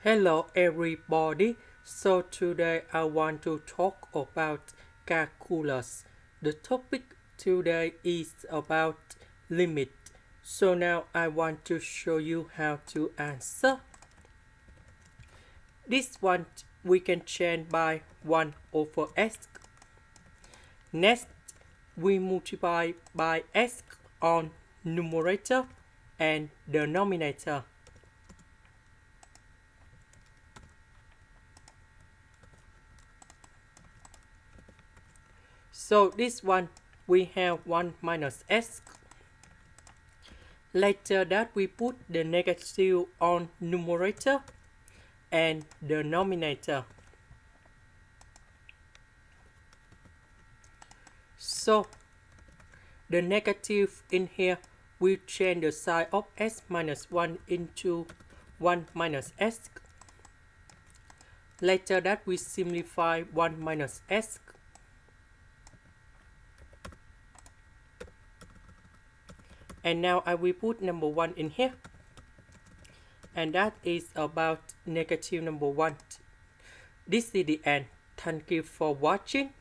Hello everybody. So today I want to talk about calculus. The topic today is about limit. So now I want to show you how to answer. This one we can change by 1 over s. Next we multiply by s on numerator and denominator. So this one we have 1 minus s. Later that we put the negative on numerator and denominator. So the negative in here will change the sign of s minus 1 into 1 minus s. Later that we simplify 1 minus s. And now I will put number 1 in here. And that is about negative number 1. This is the end. Thank you for watching.